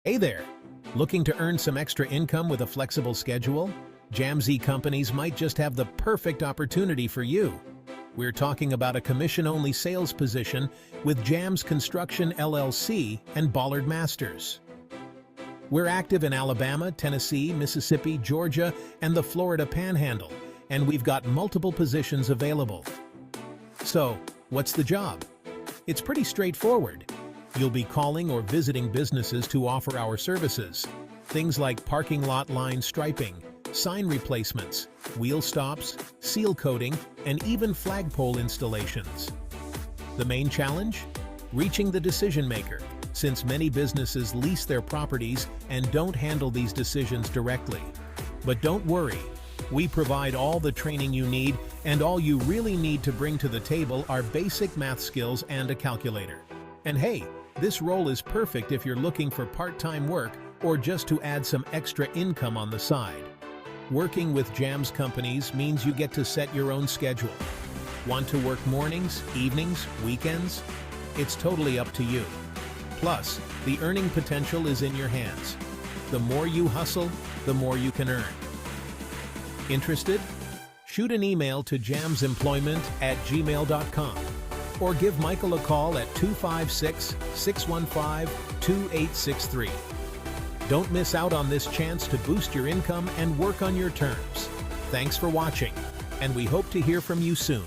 Hey there! Looking to earn some extra income with a flexible schedule? JAMZ Companies might just have the perfect opportunity for you. We're talking about a commission-only sales position with JAMZ Construction LLC and Ballard Masters. We're active in Alabama, Tennessee, Mississippi, Georgia, and the Florida Panhandle, and we've got multiple positions available. So, what's the job? It's pretty straightforward. You'll be calling or visiting businesses to offer our services. Things like parking lot line striping, sign replacements, wheel stops, seal coating, and even flagpole installations. The main challenge? Reaching the decision maker, since many businesses lease their properties and don't handle these decisions directly. But don't worry, we provide all the training you need, and all you really need to bring to the table are basic math skills and a calculator. And hey, this role is perfect if you're looking for part-time work or just to add some extra income on the side. Working with JAMZ Companies means you get to set your own schedule. Want to work mornings, evenings, weekends? It's totally up to you. Plus, the earning potential is in your hands. The more you hustle, the more you can earn. Interested? Shoot an email to jamzemployment@gmail.com or give Michael a call at 256-615-2863. Don't miss out on this chance to boost your income and work on your terms. Thanks for watching, and we hope to hear from you soon.